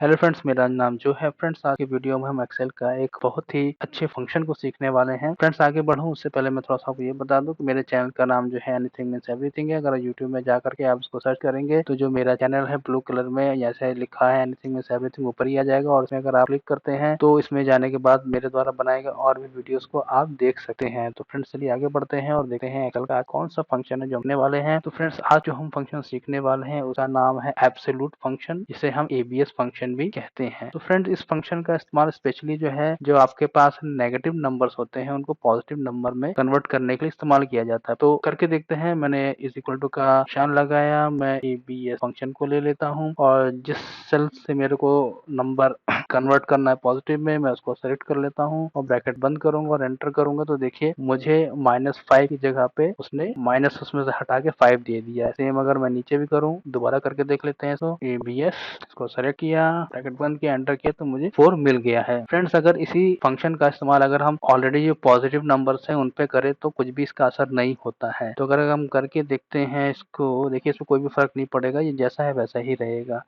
Hello friends, मेरा नाम जो है। फ्रेंड्स, आज की वीडियो में हम एक्सेल का एक बहुत ही अच्छे फंक्शन को सीखने वाले हैं। फ्रेंड्स, आगे बढ़ूं उससे पहले मैं थोड़ा सा आपको ये बता दूं कि मेरे चैनल का नाम जो है एनीथिंग मींस एवरीथिंग है। अगर यूट्यूब में जाकर के आप उसको सर्च करेंगे तो जो मेरा चैनल है ब्लू कलर में जैसे लिखा है एनीथिंग मींस एवरीथिंग ऊपर ही आ जाएगा, और इसमें अगर आप क्लिक करते हैं तो इसमें जाने के बाद मेरे द्वारा बनाए गए और भी वीडियोस को आप देख सकते हैं। तो फ्रेंड्स, चलिए आगे बढ़ते हैं और देखते हैं एक्सेल का कौन सा फंक्शन है जो हमने वाले हैं। तो फ्रेंड्स, आज जो हम फंक्शन सीखने वाले हैं उसका नाम है एब्सोल्यूट फंक्शन, जिसे हम एबीएस फंक्शन भी कहते हैं। तो फ्रेंड, इस फंक्शन का इस्तेमाल स्पेशली जो है जो आपके पास नेगेटिव नंबर्स होते हैं उनको पॉजिटिव नंबर में कन्वर्ट करने के लिए इस्तेमाल किया जाता है। तो करके देखते हैं। मैंने इज इक्वल टू का निशान लगाया, मैं एबीएस फंक्शन को ले लेता हूं और जिस सेल से मेरे को नंबर कन्वर्ट करना है पॉजिटिव में, मैं उसको सेलेक्ट कर लेता हूं और ब्रैकेट बंद करूंगा और एंटर करूंगा। तो देखिए मुझे -5 की जगह पे उसने माइनस उसमें से हटा के 5 दे दिया है। सेम अगर मैं नीचे भी करूं, दोबारा करके देख लेते हैं। तो एबीएस इसको सेलेक्ट किया, ब्रैकेट बंद किया, एंटर किया, तो मुझे 4 मिल गया है। फ्रेंड्स, अगर इसी फंक्शन का इस्तेमाल अगर हम ऑलरेडी जो पॉजिटिव नंबर्स हैं उन पे करें तो कुछ भी इसका असर नहीं होता है। तो अगर हम करके देखते हैं इसको, देखिए इसमें कोई भी फर्क नहीं पड़ेगा, ये जैसा है वैसा ही रहेगा।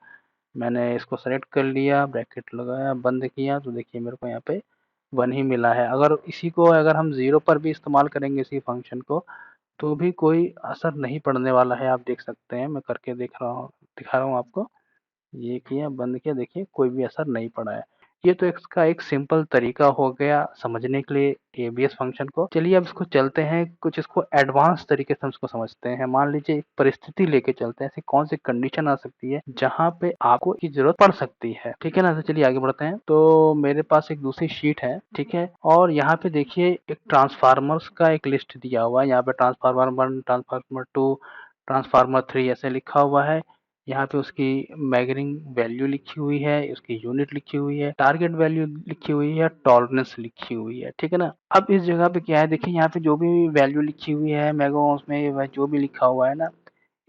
मैंने इसको सेलेक्ट कर लिया, ब्रैकेट लगाया, बंद किया, तो देखिए मेरे को यहाँ पे 1 ही मिला है। अगर इसी को अगर हम 0 पर भी इस्तेमाल करेंगे इसी फंक्शन को तो भी कोई असर नहीं पड़ने वाला है। आप देख सकते हैं, मैं करके दिखा रहा हूँ आपको। ये किया, बंद किया, देखिए कोई भी असर नहीं पड़ा है। ये तो इसका एक सिंपल तरीका हो गया समझने के लिए एबीएस फंक्शन को। चलिए अब इसको चलते हैं, कुछ इसको एडवांस तरीके से हम इसको समझते हैं। मान लीजिए एक परिस्थिति लेके चलते हैं, ऐसी कौन सी कंडीशन आ सकती है जहाँ पे आपको की जरूरत पड़ सकती है। ठीक है ना। तो चलिए आगे बढ़ते हैं। तो मेरे पास एक दूसरी शीट है, ठीक है, और यहाँ पे देखिए एक ट्रांसफार्मर्स का एक लिस्ट दिया हुआ है। यहाँ पे ट्रांसफार्मर 1, ट्रांसफार्मर 2, ट्रांसफार्मर 3 ऐसे लिखा हुआ है। यहाँ पे उसकी मैगरिंग वैल्यू लिखी हुई है, उसकी यूनिट लिखी हुई है, टारगेट वैल्यू लिखी हुई है, टॉलरेंस लिखी हुई है। ठीक है ना। अब इस जगह पे क्या है, देखिए यहाँ पे जो भी वैल्यू लिखी हुई है मैगो उसमें जो भी लिखा हुआ है ना,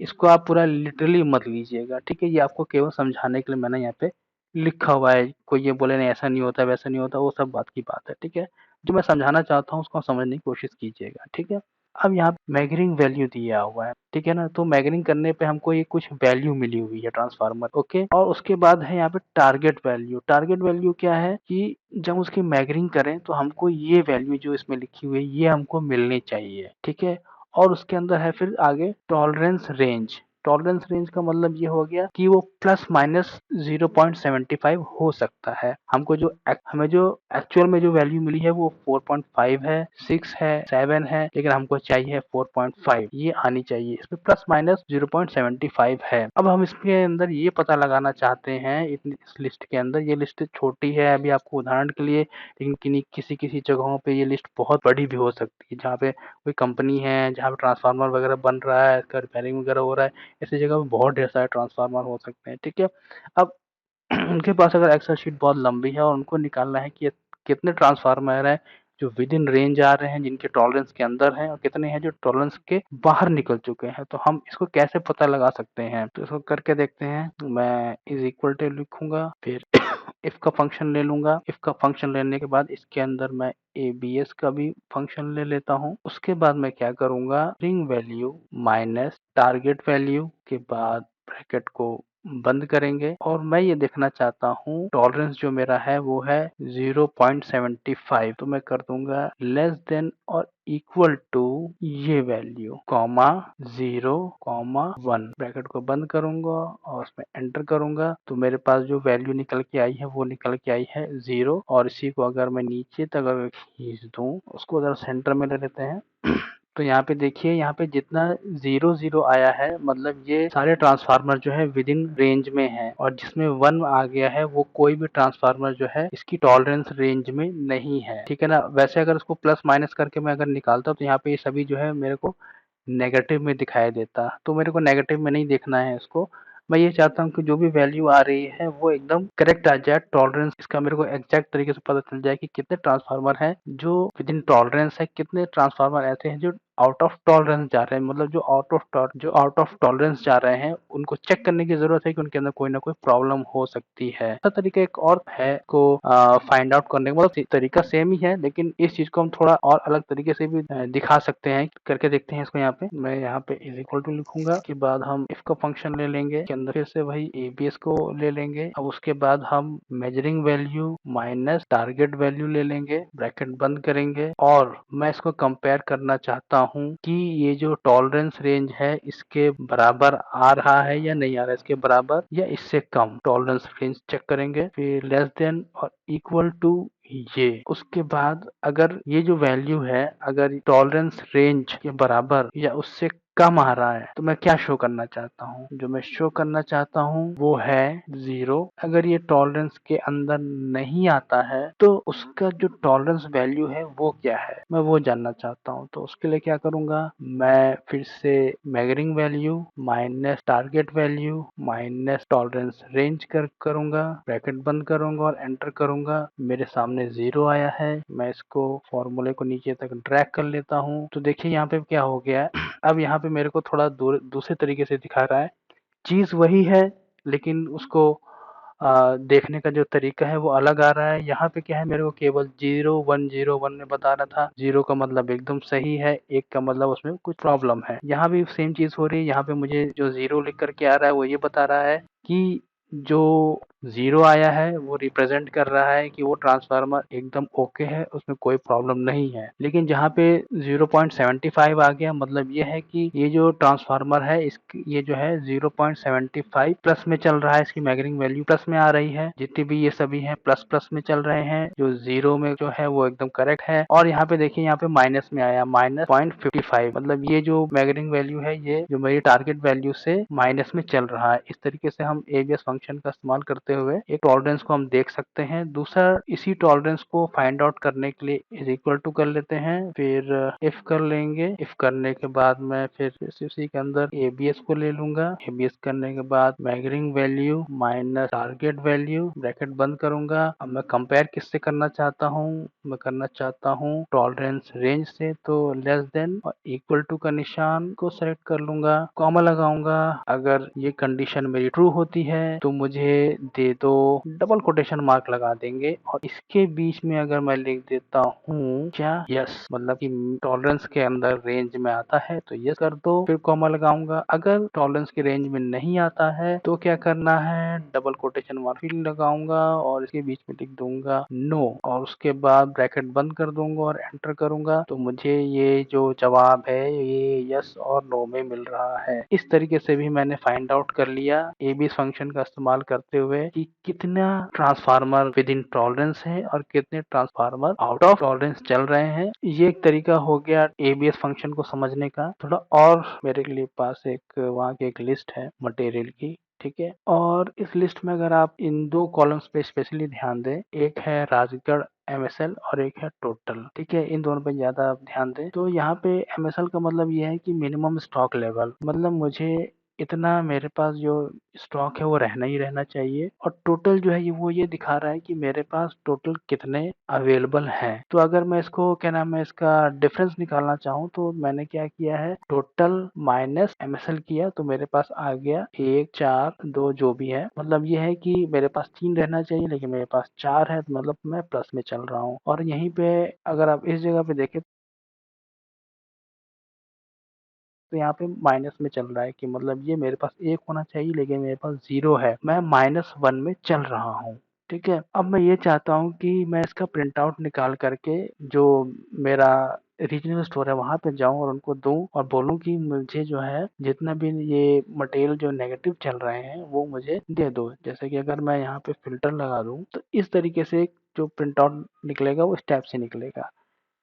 इसको आप पूरा लिटरली मत लीजिएगा। ठीक है, ये आपको केवल समझाने के लिए मैंने यहाँ पे लिखा हुआ है। कोई ये बोले नहीं ऐसा नहीं होता वैसा नहीं होता, वो सब बात की बात है। ठीक है, जो मैं समझाना चाहता हूँ उसको समझने की कोशिश कीजिएगा। ठीक है। अब यहाँ मैगरिंग वैल्यू दिया हुआ है, ठीक है ना। तो मैगरिंग करने पे हमको ये कुछ वैल्यू मिली हुई है ट्रांसफार्मर, ओके। और उसके बाद है यहाँ पे टारगेट वैल्यू। टारगेट वैल्यू क्या है कि जब उसकी मैगरिंग करें तो हमको ये वैल्यू जो इसमें लिखी हुई है ये हमको मिलनी चाहिए। ठीक है। और उसके अंदर है फिर आगे टॉलरेंस रेंज। टॉलरेंस रेंज का मतलब ये हो गया कि वो प्लस माइनस 0.75 हो सकता है। हमें जो एक्चुअल में जो वैल्यू मिली है वो 4.5 है, 6 है, 7 है, लेकिन हमको चाहिए 4.5। ये आनी चाहिए। इसमें प्लस माइनस 0.75 है। अब हम इसके अंदर ये पता लगाना चाहते हैं, इस लिस्ट के अंदर, ये लिस्ट छोटी है अभी आपको उदाहरण के लिए, लेकिन किसी किसी जगहों पे ये लिस्ट बहुत बड़ी भी हो सकती है। जहाँ पे कोई कंपनी है, जहाँ पे ट्रांसफार्मर वगैरह बन रहा है, इसका रिपेयरिंग वगैरह हो रहा है, ऐसी जगह पे बहुत ढेर सारे ट्रांसफार्मर हो सकते हैं। ठीक है। अब उनके पास अगर एक्सेल शीट बहुत लंबी है और उनको निकालना है कि कितने ट्रांसफार्मर हैं जो विद इन रेंज आ रहे हैं, जिनके टॉलरेंस के अंदर हैं, और कितने हैं जो टॉलरेंस के बाहर निकल चुके हैं, तो हम इसको कैसे पता लगा सकते हैं। तो इसको करके देखते हैं। मैं इज इक्वल टू लिखूंगा, फिर इफ का फंक्शन ले लूंगा। इफ का फंक्शन लेने के बाद इसके अंदर मैं एबीएस का भी फंक्शन ले लेता हूँ। उसके बाद मैं क्या करूंगा, string value minus target value के बाद ब्रैकेट को बंद करेंगे, और मैं ये देखना चाहता हूँ टॉलरेंस जो मेरा है वो है 0.75। तो मैं कर दूंगा लेस देन और इक्वल टू ये वैल्यू, कॉमा 0, कॉमा 1, ब्रैकेट को बंद करूंगा और उसमें एंटर करूंगा। तो मेरे पास जो वैल्यू निकल के आई है वो निकल के आई है 0। और इसी को अगर मैं नीचे तक अगर खींच दूं, उसको अगर सेंटर में ले लेते हैं तो यहाँ पे देखिए, यहाँ पे जितना 0 आया है मतलब ये सारे ट्रांसफार्मर जो है विद इन रेंज में है, और जिसमें 1 आ गया है वो कोई भी ट्रांसफार्मर जो है इसकी टॉलरेंस रेंज में नहीं है। ठीक है ना। वैसे अगर उसको प्लस माइनस करके मैं अगर निकालता हूँ तो यहाँ पे ये सभी जो है मेरे को नेगेटिव में दिखाई देता, तो मेरे को नेगेटिव में नहीं देखना है इसको। मैं ये चाहता हूँ कि जो भी वैल्यू आ रही है वो एकदम करेक्ट आ जाए। टॉलरेंस इसका मेरे को एग्जैक्ट तरीके से पता चल जाए कि कितने ट्रांसफार्मर हैं जो विद इन टॉलरेंस है, कितने ट्रांसफार्मर ऐसे हैं जो आउट ऑफ टॉलरेंस जा रहे हैं, मतलब जो आउट ऑफ टॉलरेंस जा रहे हैं उनको चेक करने की जरूरत है कि उनके अंदर कोई ना कोई प्रॉब्लम हो सकती है। ऐसा तरीका एक और है को फाइंड आउट करने का, मतलब तरीका सेम ही है लेकिन इस चीज को हम थोड़ा और अलग तरीके से भी दिखा सकते हैं। करके देखते हैं इसको। यहाँ पे मैं यहाँ पे इज इक्वल टू लिखूंगा, के बाद हम इफ का फंक्शन ले लेंगे, के अंदर फिर से वही एबीएस को ले लेंगे। अब उसके बाद हम measuring value minus target value ले लेंगे, ब्रैकेट बंद करेंगे, और मैं इसको कंपेयर करना चाहता हूँ कि ये जो टॉलरेंस रेंज है इसके बराबर आ रहा है या नहीं आ रहा है, इसके बराबर या इससे कम टॉलरेंस रेंज चेक करेंगे। फिर लेस देन और इक्वल टू ये, उसके बाद अगर ये जो वैल्यू है अगर टॉलरेंस रेंज के बराबर या उससे कम आ रहा है तो मैं क्या शो करना चाहता हूँ, जो मैं शो करना चाहता हूँ वो है 0। अगर ये टॉलरेंस के अंदर नहीं आता है तो उसका जो टॉलरेंस वैल्यू है वो क्या है, मैं वो जानना चाहता हूँ। तो उसके लिए क्या करूंगा, मैं फिर से measuring value minus target value minus tolerance range करूंगा, ब्रैकेट बंद करूंगा और एंटर करूंगा। मेरे सामने 0 आया है। मैं इसको फॉर्मूले को नीचे तक ड्रैग कर लेता हूँ। तो देखिए यहाँ पे क्या हो गया है। अब यहाँ पे मेरे को थोड़ा दूसरे तरीके से दिखा रहा है, चीज वही है लेकिन उसको देखने का जो तरीका है वो अलग आ रहा है। यहाँ पे क्या है, मेरे को केवल 0 1 0 1 में बता रहा था। 0 का मतलब एकदम सही है, 1 का मतलब उसमें कुछ प्रॉब्लम है। यहाँ भी सेम चीज हो रही है। यहाँ पे मुझे जो 0 लिख करके आ रहा है वो ये बता रहा है कि जो 0 आया है वो रिप्रेजेंट कर रहा है कि वो ट्रांसफार्मर एकदम ओके है, उसमें कोई प्रॉब्लम नहीं है। लेकिन जहाँ पे 0.75 आ गया, मतलब ये है कि ये जो ट्रांसफार्मर है ये जो है 0.75 प्लस में चल रहा है, इसकी मैग्निंग वैल्यू प्लस में आ रही है। जितनी भी ये सभी हैं प्लस प्लस में चल रहे हैं। जो 0 में जो है वो एकदम करेक्ट है। और यहाँ पे देखिए यहाँ पे माइनस में आया, -0.55, मतलब ये जो मैग्निंग वैल्यू है ये जो मेरी टारगेट वैल्यू से माइनस में चल रहा है। इस तरीके से हम एबीएस फंक्शन का इस्तेमाल करते हुए एक टॉलरेंस को हम देख सकते हैं। दूसरा, इसी टॉलरेंस को फाइंड आउट करने के लिए इज इक्वल टू कर लेते हैं, फिर इफ कर लेंगे। इफ करने के बाद मैं फिर उसी के अंदर एबीएस को ले लूंगा। एबीएस करने के बाद मैग्निंग value minus target value, bracket बंद करूंगा। अब मैं कंपेयर किससे करना चाहता हूँ, मैं करना चाहता हूँ टॉलरेंस रेंज से। तो लेस देन और इक्वल टू का निशान को सेलेक्ट कर लूंगा, कॉमा लगाऊंगा। अगर ये कंडीशन मेरी ट्रू होती है तो मुझे दे दो, डबल कोटेशन मार्क लगा देंगे, और इसके बीच में अगर मैं लिख देता हूँ क्या, यस, मतलब कि टॉलरेंस के अंदर रेंज में आता है तो यस कर दो, फिर कॉमा लगाऊंगा। अगर टॉलरेंस के रेंज में नहीं आता है तो क्या करना है, डबल कोटेशन मार्क फिर लगाऊंगा और इसके बीच में लिख दूंगा नो, और उसके बाद ब्रैकेट बंद कर दूंगा और एंटर करूंगा। तो मुझे ये जो जवाब है ये यस और नो में मिल रहा है। इस तरीके से भी मैंने फाइंड आउट कर लिया एबीएस फंक्शन का इस्तेमाल करते हुए कि कितना ट्रांसफार्मर विद इन टॉलरेंस है और कितने ट्रांसफार्मर आउट ऑफ टॉलरेंस चल रहे हैं। ये एक तरीका हो गया एबीएस फंक्शन को समझने का। थोड़ा और मेरे लिए पास एक वहाँ की एक लिस्ट है मटेरियल की, ठीक है। और इस लिस्ट में अगर आप इन दो कॉलम्स पे स्पेशली ध्यान दें, एक है राजगढ़ एमएसएल और एक है टोटल, ठीक है। इन दोनों पे ज्यादा आप ध्यान दें। तो यहाँ पे एमएसएल का मतलब ये है कि मिनिमम स्टॉक लेवल, मतलब मुझे इतना मेरे पास जो स्टॉक है वो रहना ही रहना चाहिए। और टोटल जो है वो ये दिखा रहा है कि मेरे पास टोटल कितने अवेलेबल हैं। तो अगर मैं इसको क्या नाम है इसका डिफरेंस निकालना चाहूँ तो मैंने क्या किया है, टोटल माइनस एमएसएल किया तो मेरे पास आ गया 1 4 2 जो भी है। मतलब ये है कि मेरे पास 3 रहना चाहिए लेकिन मेरे पास 4 है, तो मतलब मैं प्लस में चल रहा हूँ। और यहीं पे अगर आप इस जगह पे देखें तो यहाँ पे माइनस में चल रहा है कि मतलब ये मेरे पास 1 होना चाहिए लेकिन मेरे पास 0 है, मैं -1 में चल रहा हूँ, ठीक है। अब मैं ये चाहता हूँ कि मैं इसका प्रिंट आउट निकाल करके जो मेरा रीजनल स्टोर है वहां पे जाऊं और उनको दूं और बोलूं कि मुझे जो है जितना भी ये मटेरियल जो नेगेटिव चल रहे हैं वो मुझे दे दो। जैसे कि अगर मैं यहाँ पे फिल्टर लगा दूं तो इस तरीके से जो प्रिंट आउट निकलेगा वो इस टाइप से निकलेगा।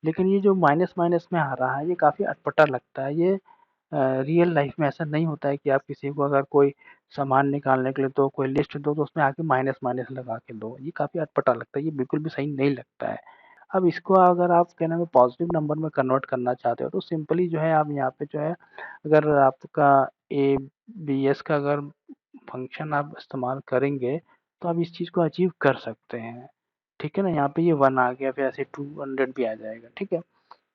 लेकिन ये जो माइनस माइनस में आ रहा है ये काफी अटपटा लगता है। ये रियल लाइफ में ऐसा नहीं होता है कि आप किसी को अगर कोई सामान निकालने के लिए तो कोई लिस्ट दो तो उसमें आके माइनस माइनस लगा के दो, ये काफी अटपटा लगता है, ये बिल्कुल भी सही नहीं लगता है। अब इसको अगर आप क्या नाम है पॉजिटिव नंबर में कन्वर्ट करना चाहते हो तो सिंपली जो है आप यहाँ पे जो है अगर आपका ए बी एस का अगर फंक्शन आप इस्तेमाल करेंगे तो आप इस चीज को अचीव कर सकते हैं, ठीक है ना। यहाँ पे ये 1 आ गया, फिर ऐसे 200 भी आ जाएगा, ठीक है।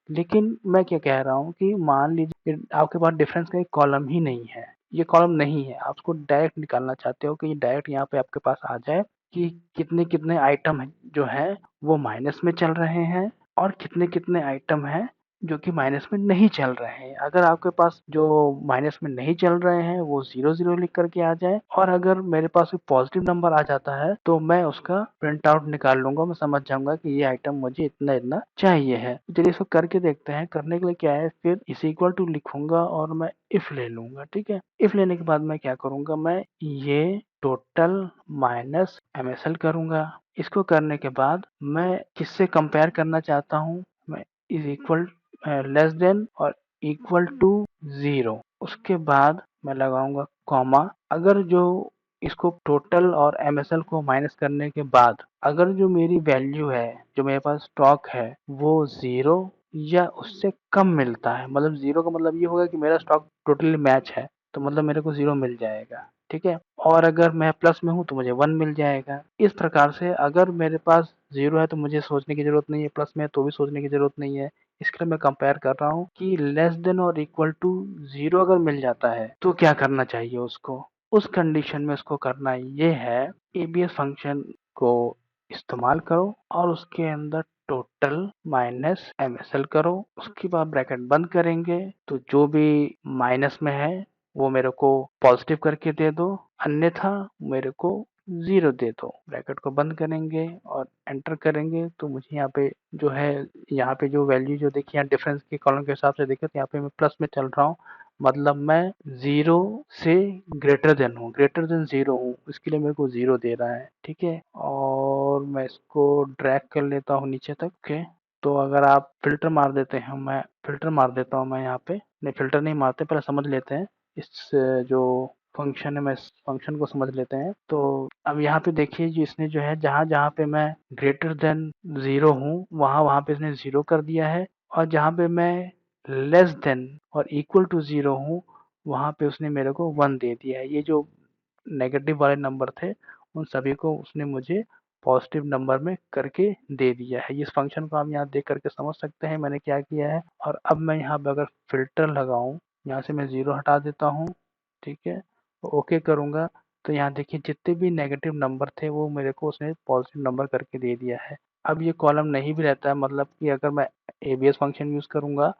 लेकिन मैं क्या कह रहा हूँ कि मान लीजिए आपके पास डिफरेंस का एक कॉलम ही नहीं है, ये कॉलम नहीं है, आप उसको डायरेक्ट निकालना चाहते हो कि ये डायरेक्ट यहाँ पे आपके पास आ जाए कि कितने कितने आइटम जो है वो माइनस में चल रहे हैं और कितने कितने आइटम हैं जो कि माइनस में नहीं चल रहे हैं। अगर आपके पास जो माइनस में नहीं चल रहे हैं वो 0 0 लिख करके आ जाए, और अगर मेरे पास कोई पॉजिटिव नंबर आ जाता है तो मैं उसका प्रिंट आउट निकाल लूंगा, मैं समझ जाऊंगा कि ये आइटम मुझे इतना इतना चाहिए है। तो चलिए इसको करके देखते हैं। करने के लिए क्या है, फिर इस इक्वल टू लिखूंगा और मैं इफ ले लूंगा। ठीक है, इफ लेने के बाद मैं क्या करूंगा, मैं ये टोटल माइनस MSL करूंगा। इसको करने के बाद मैं किससे कंपेयर करना चाहता हूँ, मैं इज इक्वल लेस देन और इक्वल टू 0, उसके बाद मैं लगाऊंगा कॉमा। अगर जो इसको टोटल और MSL को माइनस करने के बाद अगर जो मेरी वैल्यू है, जो मेरे पास स्टॉक है, वो 0 या उससे कम मिलता है, मतलब 0 का मतलब ये होगा कि मेरा स्टॉक टोटली मैच है, तो मतलब मेरे को 0 मिल जाएगा। ठीक है, और अगर मैं प्लस में हूँ तो मुझे 1 मिल जाएगा। इस प्रकार से अगर मेरे पास 0 है तो मुझे सोचने की जरूरत नहीं है, प्लस में है तो भी सोचने की जरूरत नहीं है। इसके लिए मैं कंपेयर कर रहा हूँ कि लेस देन और इक्वल टू 0 अगर मिल जाता है तो क्या करना चाहिए उसको। उस कंडीशन में उसको करना ये है, एबीएस फंक्शन को इस्तेमाल करो और उसके अंदर टोटल माइनस MSL करो, उसके बाद ब्रैकेट बंद करेंगे तो जो भी माइनस में है वो मेरे को पॉजिटिव करके दे दो, अन्यथा मेरे को 0 दे दो। ब्रैकेट को बंद करेंगे और एंटर करेंगे तो मुझे यहाँ पे जो है, यहाँ पे जो वैल्यू जो देखिए यहाँ डिफरेंस के कॉलम के हिसाब से देखिए तो यहाँ पे मैं प्लस में चल रहा हूँ, मतलब मैं 0 से ग्रेटर देन हूँ, ग्रेटर देन 0 हूँ, इसके लिए मेरे को 0 दे रहा है। ठीक है, और मैं इसको ड्रैग कर लेता हूँ नीचे तक। ओके, तो अगर आप फिल्टर मार देते हैं, मैं फिल्टर मार देता हूँ, मैं यहाँ पे नहीं फिल्टर नहीं मारते, पहले समझ लेते हैं इस जो फंक्शन है, मैं इस फंक्शन को समझ लेते हैं। तो अब यहाँ पे देखिए जो इसने जो है जहाँ जहाँ पे मैं ग्रेटर देन 0 हूँ वहाँ वहाँ पे इसने 0 कर दिया है, और जहाँ पे मैं लेस देन और इक्वल टू 0 हूँ वहाँ पे उसने मेरे को 1 दे दिया है। ये जो नेगेटिव वाले नंबर थे उन सभी को उसने मुझे पॉजिटिव नंबर में करके दे दिया है। इस फंक्शन को आप यहाँ देख करके समझ सकते हैं मैंने क्या किया है। और अब मैं यहाँ पे अगर फिल्टर लगाऊं, यहाँ से मैं 0 हटा देता हूँ। ठीक है, ओके करूँगा तो यहाँ देखिए जितने भी नेगेटिव नंबर थे वो मेरे को उसने पॉजिटिव नंबर करके दे दिया है। अब ये कॉलम नहीं भी रहता है, मतलब कि अगर मैं एबीएस फंक्शन यूज़ करूँगा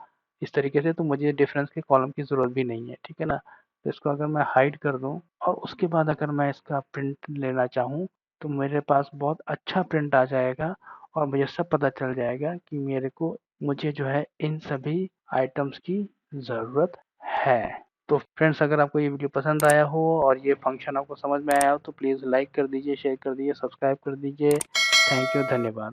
इस तरीके से तो मुझे डिफरेंस के कॉलम की ज़रूरत भी नहीं है। ठीक है ना, तो इसको अगर मैं हाइड कर दूं और उसके बाद अगर मैं इसका प्रिंट लेना चाहूँ तो मेरे पास बहुत अच्छा प्रिंट आ जाएगा और मुझे सब पता चल जाएगा कि मुझे जो है इन सभी आइटम्स की ज़रूरत है। तो फ्रेंड्स अगर आपको ये वीडियो पसंद आया हो और ये फंक्शन आपको समझ में आया हो तो प्लीज़ लाइक कर दीजिए, शेयर कर दीजिए, सब्सक्राइब कर दीजिए। थैंक यू, धन्यवाद।